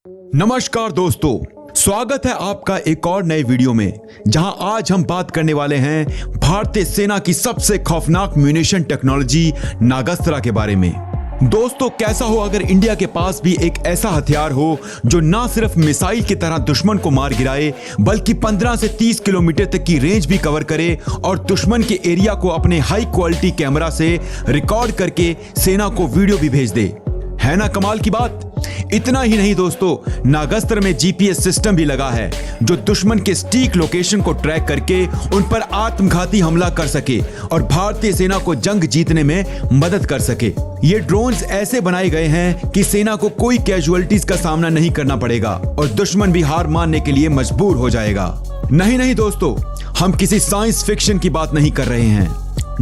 नमस्कार दोस्तों, स्वागत है आपका एक और नए वीडियो में, जहां आज हम बात करने वाले हैं भारतीय सेना की सबसे खौफनाक म्यूनिशन टेक्नोलॉजी नागास्त्र के बारे में। दोस्तों, कैसा हो अगर इंडिया के पास भी एक ऐसा हथियार हो जो ना सिर्फ मिसाइल की तरह दुश्मन को मार गिराए, बल्कि 15 से 30 किलोमीटर तक की रेंज भी कवर करे और दुश्मन के एरिया को अपने हाई क्वालिटी कैमरा से रिकॉर्ड करके सेना को वीडियो भी भेज दे। है ना कमाल की बात। इतना ही नहीं दोस्तों, नागास्त्र में जीपीएस सिस्टम भी लगा है जो दुश्मन के सटीक लोकेशन को ट्रैक करके उन पर आत्मघाती हमला कर सके और भारतीय सेना को जंग जीतने में मदद कर सके। ये ड्रोन्स ऐसे बनाए गए हैं कि सेना को कोई कैजुअलिटीज का सामना नहीं करना पड़ेगा और दुश्मन भी हार मानने के लिए मजबूर हो जाएगा। नहीं दोस्तों, हम किसी साइंस फिक्शन की बात नहीं कर रहे हैं।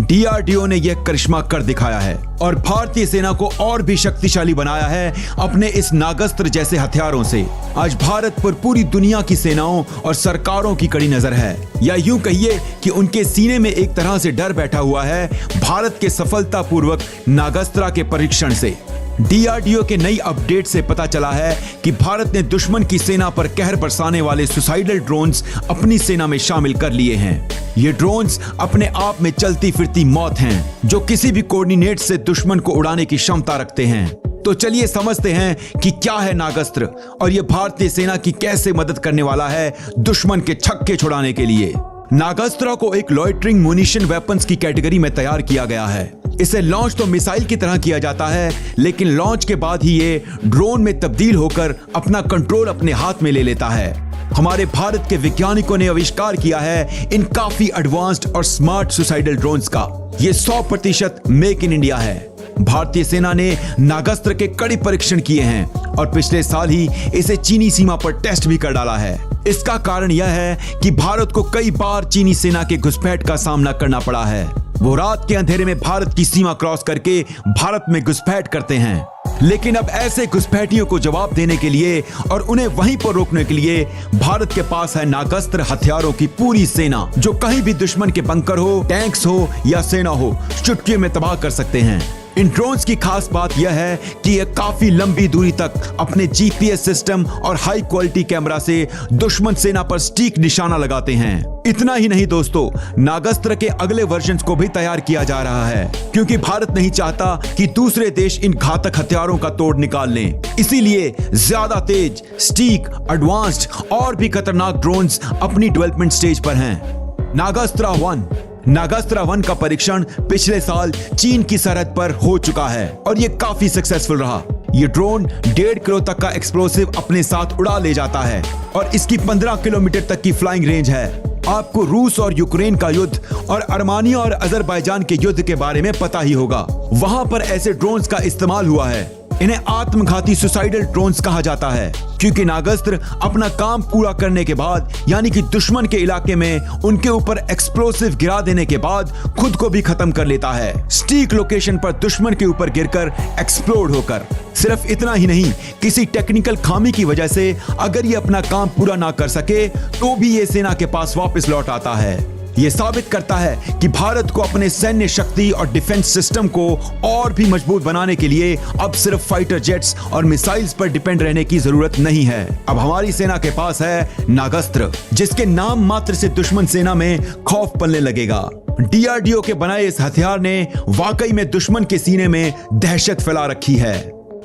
डीआरडीओ ने यह करिश्मा कर दिखाया है और भारतीय सेना को और भी शक्तिशाली बनाया है अपने इस नागास्त्र जैसे हथियारों से। आज भारत पर पूरी दुनिया की सेनाओं और सरकारों की कड़ी नजर है, या यूं कहिए कि उनके सीने में एक तरह से डर बैठा हुआ है भारत के सफलतापूर्वक नागास्त्र के परीक्षण से। डीआरडीओ के नई अपडेट से पता चला है कि भारत ने दुश्मन की सेना पर कहर बरसाने वाले सुसाइडल ड्रोन्स अपनी सेना में शामिल कर लिए हैं। ये ड्रोन्स अपने आप में चलती फिरती मौत हैं, जो किसी भी कोऑर्डिनेट से दुश्मन को उड़ाने की क्षमता रखते हैं। तो चलिए समझते हैं कि क्या है नागास्त्र और ये भारतीय सेना की कैसे मदद करने वाला है दुश्मन के छक्के छुड़ाने के लिए। नागास्त्र को एक लॉइटरिंग म्यूनिशन वेपन्स की कैटेगरी में तैयार किया गया है। इसे लॉन्च तो मिसाइल की तरह किया जाता है, लेकिन लॉन्च के बाद ही ये ड्रोन में तब्दील होकर अपना कंट्रोल अपने हाथ में ले लेता है। हमारे भारत के वैज्ञानिकों ने आविष्कार किया है इन काफी एडवांस्ड और स्मार्ट सुसाइडल ड्रोन्स का। ये 100% मेक इन इंडिया है। भारतीय सेना ने नागास्त्र के कड़ी परीक्षण किए हैं और पिछले साल ही इसे चीनी सीमा पर टेस्ट भी कर डाला है। इसका कारण यह है कि भारत को कई बार चीनी सेना के घुसपैठ का सामना करना पड़ा है। वो रात के अंधेरे में भारत की सीमा क्रॉस करके भारत में घुसपैठ करते हैं, लेकिन अब ऐसे घुसपैठियों को जवाब देने के लिए और उन्हें वहीं पर रोकने के लिए भारत के पास है नागास्त्र हथियारों की पूरी सेना, जो कहीं भी दुश्मन के बंकर हो, टैंक्स हो या सेना हो, चुटकी में तबाह कर सकते हैं। इन ड्रोन्स की खास बात यह है कि ये काफी लंबी दूरी तक अपने जीपीएस सिस्टम और हाई क्वालिटी कैमरा से दुश्मन सेना पर सटीक निशाना लगाते हैं। इतना ही नहीं दोस्तों, नागास्त्र के अगले वर्जन्स को भी तैयार किया जा रहा है, क्योंकि भारत नहीं चाहता कि दूसरे देश इन घातक हथियारों का तोड़ निकाल लें। इसीलिए ज्यादा तेज, सटीक, एडवांस्ड और भी खतरनाक ड्रोन्स अपनी डेवलपमेंट स्टेज पर हैं। नागास्त्र 1 का परीक्षण पिछले साल चीन की सरहद पर हो चुका है और ये काफी सक्सेसफुल रहा। ये ड्रोन 1.5 किलो तक का एक्सप्लोसिव अपने साथ उड़ा ले जाता है और इसकी 15 किलोमीटर तक की फ्लाइंग रेंज है। आपको रूस और यूक्रेन का युद्ध और अर्मानिया और अजरबैजान के युद्ध के बारे में पता ही होगा। वहां पर ऐसे ड्रोन्स का इस्तेमाल हुआ है। इन्हें आत्मघाती सुसाइडल ड्रोन्स कहा जाता है, क्योंकि नागास्त्र अपना काम पूरा करने के बाद, यानी कि दुश्मन के इलाके में उनके ऊपर एक्सप्लोसिव गिरा देने के बाद खुद को भी खत्म कर लेता है, सटीक लोकेशन पर दुश्मन के ऊपर गिरकर एक्सप्लोड होकर। सिर्फ इतना ही नहीं, किसी टेक्निकल खामी की वजह से अगर ये अपना काम पूरा ना कर सके तो भी ये सेना के पास वापस लौट आता है। ये साबित करता है कि भारत को अपने सैन्य शक्ति और डिफेंस सिस्टम को और भी मजबूत बनाने के लिए अब सिर्फ फाइटर जेट्स और मिसाइल्स पर डिपेंड रहने की जरूरत नहीं है। अब हमारी सेना के पास है नागास्त्र, जिसके नाम मात्र से दुश्मन सेना में खौफ पलने लगेगा। डीआरडीओ के बनाए इस हथियार ने वाकई में दुश्मन के सीने में दहशत फैला रखी है।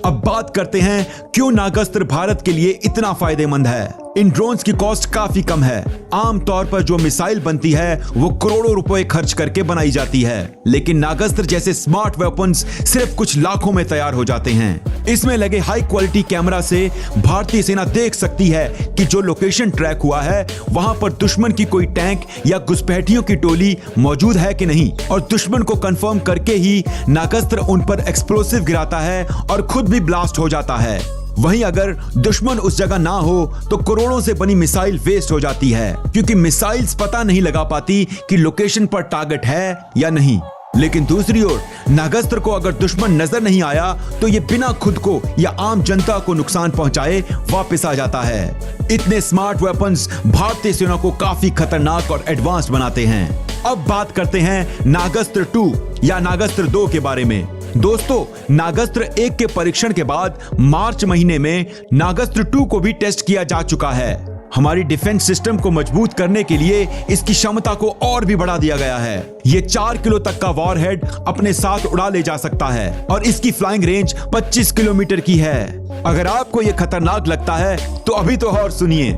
अब बात करते हैं क्यों नागास्त्र भारत के लिए इतना फायदेमंद है। इन ड्रोन्स की कॉस्ट काफी कम है। आमतौर पर जो मिसाइल बनती है वो करोड़ों रुपए खर्च करके बनाई जाती है, लेकिन नागास्त्र जैसे स्मार्ट वेपन्स सिर्फ कुछ लाखों में तैयार हो जाते हैं। इसमें लगे हाई क्वालिटी कैमरा से भारतीय सेना देख सकती है कि जो लोकेशन ट्रैक हुआ है वहां पर दुश्मन की कोई टैंक या घुसपैठियों की टोली मौजूद है कि नहीं, और दुश्मन को कंफर्म करके ही नागास्त्र उन पर एक्सप्लोसिव गिराता है और खुद भी ब्लास्ट हो जाता है। वहीं अगर दुश्मन उस जगह ना हो तो करोड़ों से बनी मिसाइल वेस्ट हो जाती है, क्योंकि मिसाइल्स पता नहीं लगा पाती कि लोकेशन पर टारगेट है या नहीं। लेकिन दूसरी ओर नागास्त्र को अगर दुश्मन नजर नहीं आया तो ये बिना खुद को या आम जनता को नुकसान पहुंचाए वापस आ जाता है। इतने स्मार्ट वेपन्स भारतीय सेना को काफी खतरनाक और एडवांस बनाते हैं। अब बात करते हैं नागास्त्र 2 या नागास्त्र 2 के बारे में। दोस्तों, नागास्त्र 1 के परीक्षण के बाद मार्च महीने में नागास्त्र 2 को भी टेस्ट किया जा चुका है। हमारी डिफेंस सिस्टम को मजबूत करने के लिए इसकी क्षमता को और भी बढ़ा दिया गया है। ये 4 किलो तक का वॉरहेड अपने साथ उड़ा ले जा सकता है और इसकी फ्लाइंग रेंज 25 किलोमीटर की है। अगर आपको ये खतरनाक लगता है तो अभी तो और सुनिए।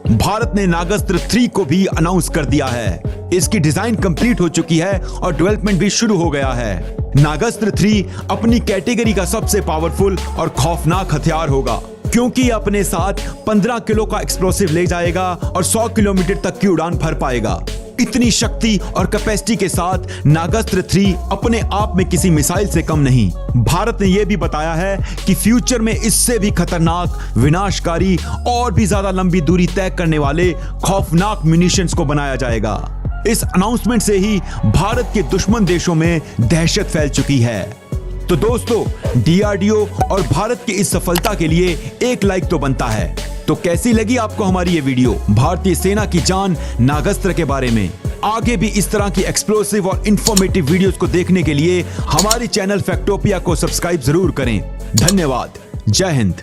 भारत ने नागास्त्र 3 को भी अनाउंस कर दिया है। इसकी डिजाइन कंप्लीट हो चुकी है और डेवलपमेंट भी शुरू हो गया है। नागास्त्र 3 अपनी कैटेगरी का सबसे पावरफुल और खौफनाक हथियार होगा, क्योंकि अपने साथ 15 किलो का एक्सप्लोसिव ले जाएगा और 100 किलोमीटर तक की उड़ान भर पाएगा। इतनी शक्ति और कैपेसिटी के साथ नागास्त्र 3 अपने आप में किसी मिसाइल से कम नहीं। भारत ने यह भी बताया है कि फ्यूचर में इससे भी खतरनाक, विनाशकारी और भी ज्यादा लंबी दूरी तय करने वाले खौफनाक म्यूनिशंस को बनाया जाएगा। इस अनाउंसमेंट से ही भारत के दुश्मन देशों में दहशत फैल चुकी है। तो दोस्तों, डीआरडीओ और भारत की इस सफलता के लिए एक लाइक तो बनता है। तो कैसी लगी आपको हमारी ये वीडियो भारतीय सेना की जान नागास्त्र के बारे में? आगे भी इस तरह की एक्सप्लोसिव और इंफॉर्मेटिव वीडियोस को देखने के लिए हमारे चैनल फैक्टोपिया को सब्सक्राइब जरूर करें। धन्यवाद। जय हिंद।